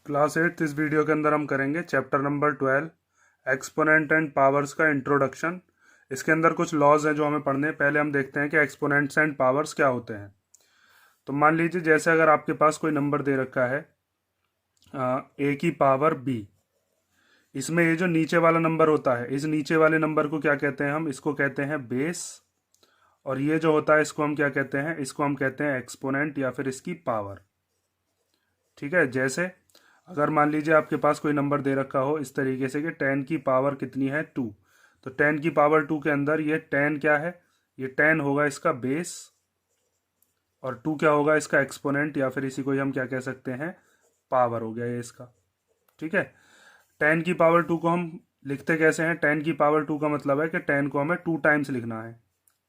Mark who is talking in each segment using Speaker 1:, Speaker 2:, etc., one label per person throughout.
Speaker 1: Class 8 इस video के अंदर हम करेंगे chapter number 12 exponent and powers का इंट्रोडक्शन। इसके अंदर कुछ लॉज हैं जो हमें पढ़ने हैं। पहले हम देखते हैं कि एक्सपोनेंट्स एंड पावर्स क्या होते हैं। तो मान लीजिए जैसे अगर आपके पास कोई नंबर दे रखा है ए की पावर बी, इसमें ये जो नीचे वाला नंबर होता है, इस नीचे वाले नंबर को क्या कहते हैं हम? इसको कहते हैं बेस। और ये जो होता है इसको हम क्या कहते हैं? इसको हम कहते हैं एक्सपोनेंट या फिर इसकी पावर। ठीक है, जैसे अगर मान लीजिए आपके पास कोई नंबर दे रखा हो इस तरीके से कि 10 की पावर कितनी है 2, तो 10 की पावर 2 के अंदर ये 10 क्या है? ये 10 होगा इसका बेस और 2 क्या होगा? इसका एक्सपोनेंट या फिर इसी को ही हम क्या कह सकते हैं? पावर हो गया ये इसका। ठीक है, 10 की पावर 2 को हम लिखते कैसे हैं? 10 की पावर 2 का मतलब है कि 10 को हमें 2 टाइम्स लिखना है।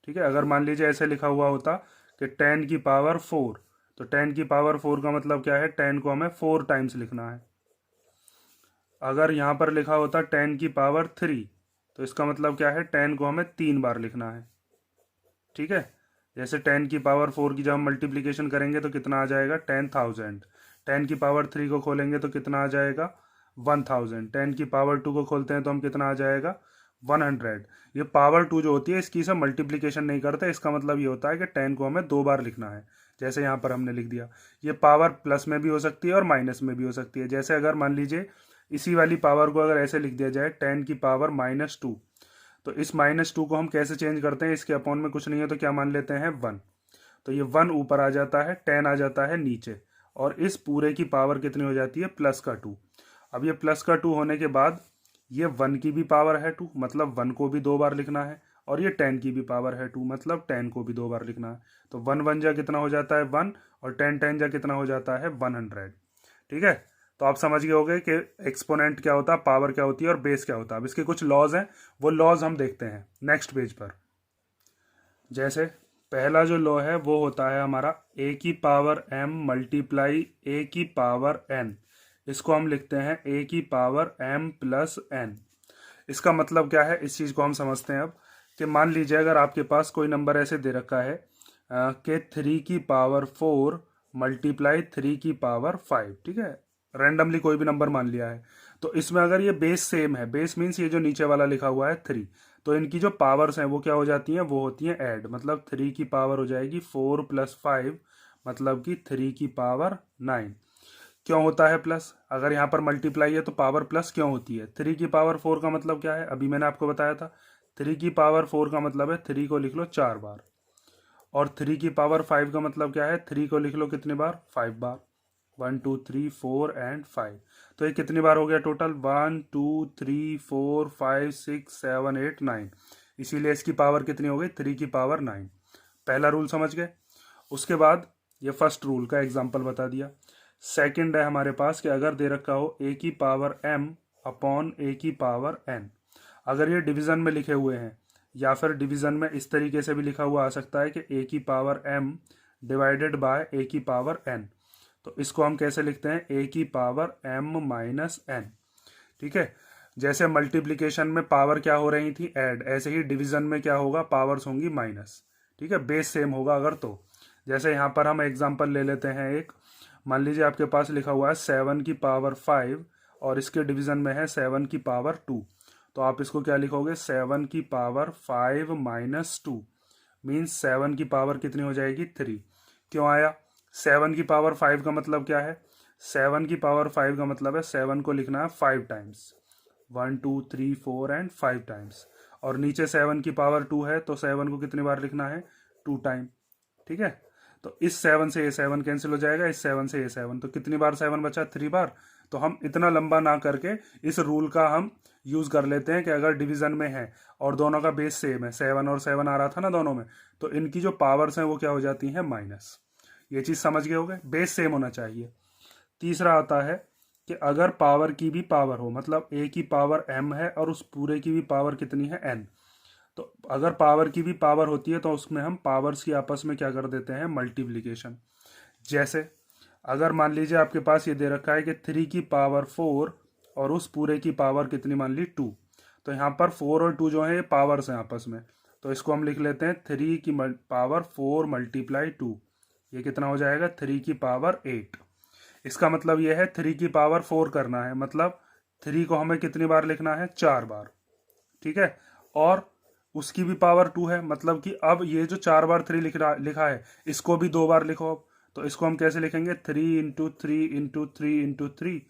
Speaker 1: ठीक है, अगर मान लीजिए ऐसे लिखा हुआ होता कि 10 की पावर 4, तो 10 की पावर 4 का मतलब क्या है? 10 को हमें 4 टाइम्स लिखना है। अगर यहाँ पर लिखा होता 10 की पावर 3, तो इसका मतलब क्या है? 10 को हमें 3 बार लिखना है। ठीक है, जैसे 10 की पावर 4 की जब हम मल्टीप्लीकेशन करेंगे तो कितना आ जाएगा? 10,000। 10 की पावर 3 को खोलेंगे तो कितना आ जाएगा? 1000। 10 की पावर 2 को खोलते हैं तो हम कितना आ जाएगा? 100। ये पावर 2 जो होती है इसकी सब मल्टीप्लीकेशन नहीं करते। इसका मतलब ये होता है कि 10 को हमें 2 बार लिखना है, जैसे यहाँ पर हमने लिख दिया। ये पावर प्लस में भी हो सकती है और माइनस में भी हो सकती है। जैसे अगर मान लीजिए इसी वाली पावर को अगर ऐसे लिख दिया जाए 10 की पावर -2, तो इस -2 को हम कैसे चेंज करते हैं? इसके अपॉन में कुछ नहीं है तो क्या मान लेते हैं? 1। तो ये 1 ऊपर आ जाता है, 10 आ जाता है नीचे, और इस पूरे की पावर कितनी हो जाती है? +2। अब ये +2 होने के बाद ये 1 की भी पावर है 2, मतलब 1 को भी 2 बार लिखना है, और ये 10 की भी पावर है 2, मतलब 10 को भी 2 बार लिखना है। तो 1 1 जा कितना हो जाता है? 1, और 10 10 जा कितना हो जाता है? 100। ठीक है, तो आप समझ गए होंगे कि एक्सपोनेंट क्या होता है, पावर क्या होती है और बेस क्या होता है। अब इसके कुछ लॉज हैं, वो लॉज हम देखते हैं नेक्स्ट पेज पर। जैसे पहला जो लॉ है वो होता है हमारा ए की पावर m मल्टीप्लाई ए की पावर n। इसको हम लिखते हैं ए की पावर m प्लस n। इसका मतलब क्या है? इस चीज़ को हम समझते हैं अब कि मान लीजिए अगर आपके पास कोई नंबर ऐसे दे रखा है कि 3 की पावर 4 मल्टीप्लाई 3 की पावर 5। ठीक है, रैंडमली कोई भी नंबर मान लिया है। तो इसमें अगर ये बेस सेम है, बेस मीन्स ये जो नीचे वाला लिखा हुआ है 3, तो इनकी जो पावर्स हैं वो क्या हो जाती हैं? वो होती हैं ऐड। मतलब 3 की पावर हो जाएगी 4 + 5, मतलब कि 3 की पावर 9। क्यों होता है प्लस? अगर यहाँ पर मल्टीप्लाई है तो पावर प्लस क्यों होती है? 3 की पावर 4 का मतलब क्या है? अभी मैंने आपको बताया था। 3 की पावर 4 का मतलब है 3 को लिख लो 4 बार, और 3 की पावर 5 का मतलब क्या है? 3 को लिख लो कितने बार? 5 बार। 1 2 3 4 एंड 5। तो ये कितनी बार हो गया टोटल? 1 2 3 4 5 6 7 8 9। इसीलिए इसकी पावर कितनी हो गई? 3 की पावर 9। पहला रूल समझ गए। उसके बाद ये फर्स्ट रूल का एग्जाम्पल बता दिया। सेकंड है हमारे पास कि अगर दे रखा हो ए की पावर m अपॉन ए की पावर n। अगर ये डिवीजन में लिखे हुए हैं, या फिर डिवीजन में इस तरीके से भी लिखा हुआ आ सकता है कि ए की पावर m डिवाइडेड बाय ए की पावर n। तो इसको हम कैसे लिखते हैं? ए की पावर m माइनस n। ठीक है, जैसे मल्टीप्लीकेशन में पावर क्या हो रही थी? ऐड। ऐसे ही डिवीजन में क्या होगा? पावर्स होंगी माइनस। ठीक है, बेस सेम होगा अगर तो। जैसे यहाँ पर हम एग्जांपल ले लेते हैं एक। मान लीजिए आपके पास लिखा हुआ है 7 की पावर 5, और इसके डिवीजन में है 7 की पावर 2। तो आप इसको क्या लिखोगे? 7 की पावर 5 माइनस 2, मीन्स 7 की पावर कितनी हो जाएगी? 3। क्यों आया? 7 की पावर 5 का मतलब क्या है? 7 की पावर 5 का मतलब है 7 को लिखना है 5 टाइम्स, 1 2 3 4 एंड 5 टाइम्स। और नीचे 7 की पावर 2 है तो 7 को कितनी बार लिखना है? 2 टाइम। ठीक है, तो इस 7 से ये 7 कैंसिल हो जाएगा, इस 7 से ये 7, तो कितनी बार 7 बचा? 3 बार। तो हम इतना लंबा ना करके इस रूल का हम यूज कर लेते हैं कि अगर डिवीजन में है और दोनों का बेस सेम है, 7 और 7 आ रहा था ना दोनों में, तो इनकी जो पावर्स हैं वो क्या हो जाती हैं? माइनस। ये चीज समझ गए होगे, बेस सेम होना चाहिए। तीसरा आता है कि अगर पावर की भी पावर हो, मतलब ए की पावर m है और उस पूरे की भी पावर कितनी है? n। तो अगर पावर की भी पावर होती है तो उसमें हम पावर्स की आपस में क्या कर देते हैं? मल्टीप्लीकेशन। जैसे अगर मान लीजिए आपके पास ये दे रखा है कि 3 की पावर 4 और उस पूरे की पावर कितनी मान ली? 2। तो यहाँ पर 4 और 2 जो है ये पावर्स हैं आपस में, तो इसको हम लिख लेते हैं 3 की पावर 4 मल्टीप्लाई 2। ये कितना हो जाएगा? 3 की पावर 8। इसका मतलब ये है 3 की पावर 4 करना है, मतलब 3 को हमें कितनी बार लिखना है, 4 बार। ठीक है, और उसकी भी पावर 2 है, मतलब कि अब ये जो 4 बार 3 लिखा है इसको भी 2 बार लिखो अब। तो इसको हम कैसे लिखेंगे, 3 × 3 × 3 × 3।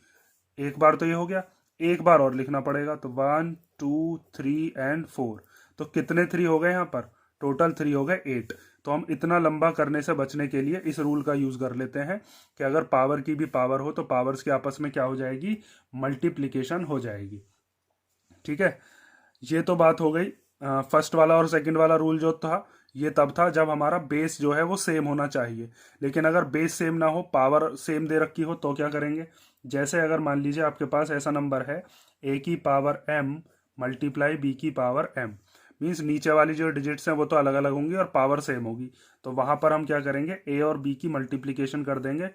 Speaker 1: एक बार तो ये हो गया, एक बार और लिखना पड़ेगा, तो 1 2 3 एंड 4। तो कितने 3 हो गए यहाँ पर, टोटल 3 हो गए 8। तो हम इतना लंबा करने से बचने के लिए इस रूल का यूज कर लेते हैं कि अगर पावर की भी पावर हो तो पावर्स के आपस में क्या हो जाएगी, मल्टीप्लीकेशन हो जाएगी। ठीक है, ये तो बात हो गई फर्स्ट वाला और सेकंड वाला रूल जो था ये तब था जब हमारा बेस जो है वो सेम होना चाहिए। लेकिन अगर बेस सेम ना हो, पावर सेम दे रखी हो, तो क्या करेंगे, जैसे अगर मान लीजिए आपके पास ऐसा नंबर है a की पावर m मल्टीप्लाई b की पावर m, मीन्स नीचे वाली जो डिजिट्स हैं वो तो अलग अलग होंगी और पावर सेम होगी। तो वहां पर हम क्या करेंगे, a और b की मल्टीप्लीकेशन कर देंगे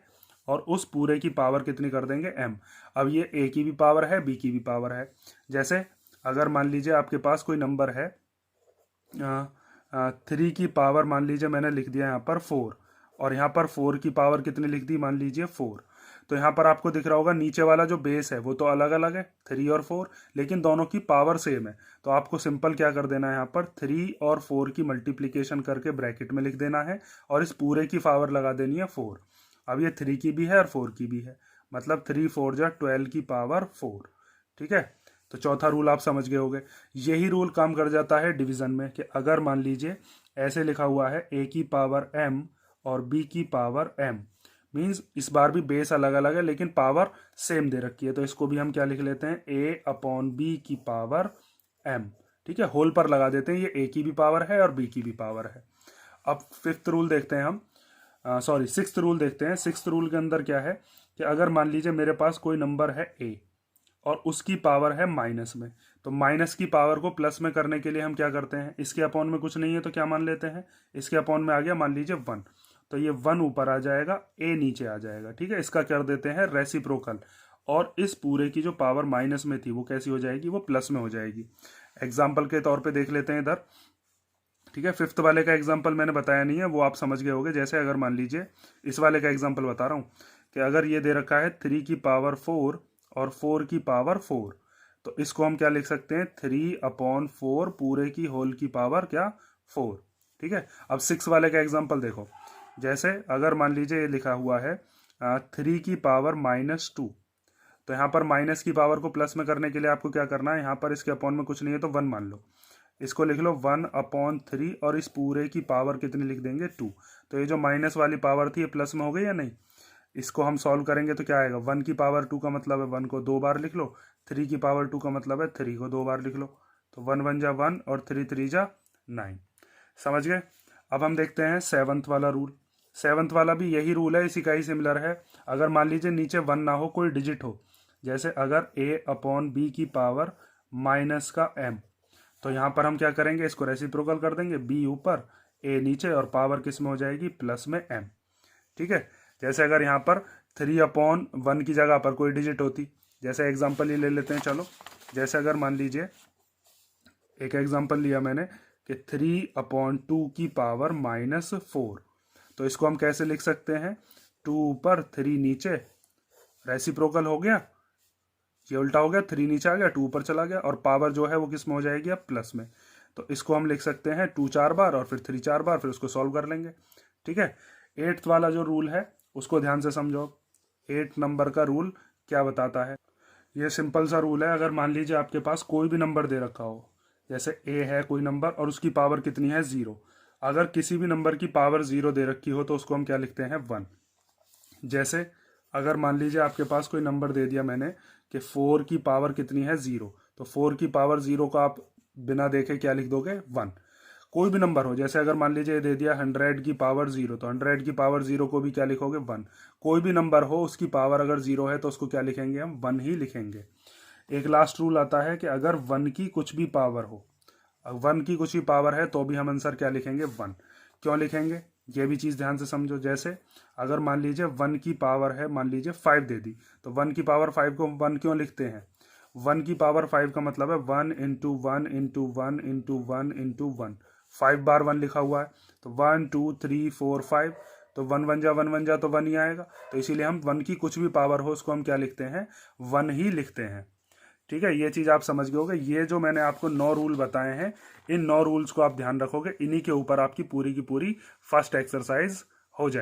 Speaker 1: और उस पूरे की पावर कितनी कर देंगे, m। अब ये a की भी पावर है, b की भी पावर है। जैसे अगर मान लीजिए आपके पास कोई नंबर है 3 की पावर, मान लीजिए मैंने लिख दिया यहाँ पर 4, और यहाँ पर 4 की पावर कितनी लिख दी, मान लीजिए 4। तो यहाँ पर आपको दिख रहा होगा नीचे वाला जो बेस है वो तो अलग अलग है 3 और 4, लेकिन दोनों की पावर सेम है। तो आपको सिंपल क्या कर देना है, यहाँ पर 3 और 4 की मल्टीप्लीकेशन करके ब्रैकेट में लिख देना है और इस पूरे की पावर लगा देनी है 4। अब ये 3 की भी है और 4 की भी है, मतलब 3 4 जा 12 की पावर 4। ठीक है, तो चौथा रूल आप समझ गए होंगे। यही रूल काम कर जाता है डिवीजन में, कि अगर मान लीजिए ऐसे लिखा हुआ है a की पावर m और b की पावर m, मीन्स इस बार भी बेस अलग अलग है लेकिन पावर सेम दे रखी है, तो इसको भी हम क्या लिख लेते हैं, a/b की पावर m। ठीक है, होल पर लगा देते हैं, ये a की भी पावर है और b की भी पावर है। अब फिफ्थ रूल देखते हैं हम, सिक्स्थ रूल देखते हैं। सिक्स्थ रूल के अंदर क्या है कि अगर मान लीजिए मेरे पास कोई नंबर है a और उसकी पावर है माइनस में, तो माइनस की पावर को प्लस में करने के लिए हम क्या करते हैं, इसके अपॉन में कुछ नहीं है तो क्या मान लेते हैं, इसके अपॉन में आ गया मान लीजिए 1, तो ये 1 ऊपर आ जाएगा, a नीचे आ जाएगा। ठीक है, इसका कर देते हैं रेसिप्रोकल, और इस पूरे की जो पावर माइनस में थी वो कैसी हो जाएगी, वो प्लस में हो जाएगी। एग्जाम्पल के तौर पर देख लेते हैं इधर। ठीक है, फिफ्थ वाले का एग्जाम्पल मैंने बताया नहीं है, वो आप समझ गए होंगे। जैसे अगर मान लीजिए इस वाले का एग्जाम्पल बता रहा हूँ कि अगर ये दे रखा है 3 की पावर 4 और 4 की पावर 4, तो इसको हम क्या लिख सकते हैं, 3/4 पूरे की होल की पावर क्या, 4। ठीक है, अब 6 वाले का एग्जाम्पल देखो। जैसे अगर मान लीजिए ये लिखा हुआ है 3 की पावर -2, तो यहाँ पर माइनस की पावर को प्लस में करने के लिए आपको क्या करना है, यहाँ पर इसके अपॉन में कुछ नहीं है तो 1 मान लो, इसको लिख लो 1/3 और इस पूरे की पावर कितनी लिख देंगे, 2। तो ये जो माइनस वाली पावर थी ये प्लस में हो गई या नहीं। इसको हम सॉल्व करेंगे तो क्या आएगा, 1 की पावर 2 का मतलब है 1 को 2 बार लिख लो, 3 की पावर 2 का मतलब है 3 को 2 बार लिख लो। तो 1 1 जा 1 और 3 3 जा 9। समझ गए। अब हम देखते हैं सेवंथ वाला रूल। सेवंथ वाला भी यही रूल है, इसी का ही सिमिलर है। अगर मान लीजिए नीचे 1 ना हो, कोई डिजिट हो, जैसे अगर a/b की पावर माइनस का m, तो यहाँ पर हम क्या करेंगे, इसको रेसिप्रोकल कर देंगे, b ऊपर a नीचे और पावर किस में हो जाएगी, प्लस में m। ठीक है, जैसे अगर यहाँ पर 3/1 की जगह पर कोई डिजिट होती, जैसे एग्जांपल ही ले लेते हैं चलो। जैसे अगर मान लीजिए एक एग्जांपल लिया मैंने कि 3/2 की पावर -4, तो इसको हम कैसे लिख सकते हैं, 2 ऊपर 3 नीचे, रेसिप्रोकल हो गया, ये उल्टा हो गया, 3 नीचे आ गया 2 ऊपर चला गया, और पावर जो है वो किस में हो जाएगी, अब प्लस में। तो इसको हम लिख सकते हैं 2 4 बार और फिर 3 4 बार, फिर उसको सॉल्व कर लेंगे। ठीक है, 8th वाला जो रूल है उसको ध्यान से समझो। 8 नंबर का रूल क्या बताता है, ये सिंपल सा रूल है। अगर मान लीजिए आपके पास कोई भी नंबर दे रखा हो, जैसे a है कोई नंबर और उसकी पावर कितनी है, 0। अगर किसी भी नंबर की पावर 0 दे रखी हो तो उसको हम क्या लिखते हैं, 1। जैसे अगर मान लीजिए आपके पास कोई नंबर दे दिया मैंने कि 4 की पावर कितनी है, 0, तो 4 की पावर 0 को आप बिना देखे क्या लिख दोगे, 1। कोई भी नंबर हो, जैसे अगर मान लीजिए दे दिया 100 की पावर 0, तो 100 की पावर 0 को भी क्या लिखोगे, 1। कोई भी नंबर हो उसकी पावर अगर 0 है तो उसको क्या लिखेंगे, हम 1 ही लिखेंगे। एक लास्ट रूल आता है कि अगर 1 की कुछ भी पावर हो, 1 की कुछ भी पावर है तो भी हम आंसर क्या लिखेंगे, 1। क्यों लिखेंगे, ये भी चीज़ ध्यान से समझो। जैसे अगर मान लीजिए 1 की पावर है, मान लीजिए 5 दे दी, तो 1 की पावर 5 को 1 क्यों लिखते हैं, 1 की पावर 5 का मतलब है 1 × 1 × 1 × 1 × 1, 5 बार 1 लिखा हुआ है, तो 1 2 3 4 5, तो 1 तो 1 ही आएगा, तो इसीलिए हम 1 की कुछ भी पावर हो उसको हम क्या लिखते हैं, 1 ही लिखते हैं। ठीक है, ये चीज़ आप समझ गए होगे। ये जो मैंने आपको 9 रूल बताए हैं, इन 9 रूल्स को आप ध्यान रखोगे, इन्हीं के ऊपर आपकी पूरी की पूरी फर्स्ट एक्सरसाइज हो जाए।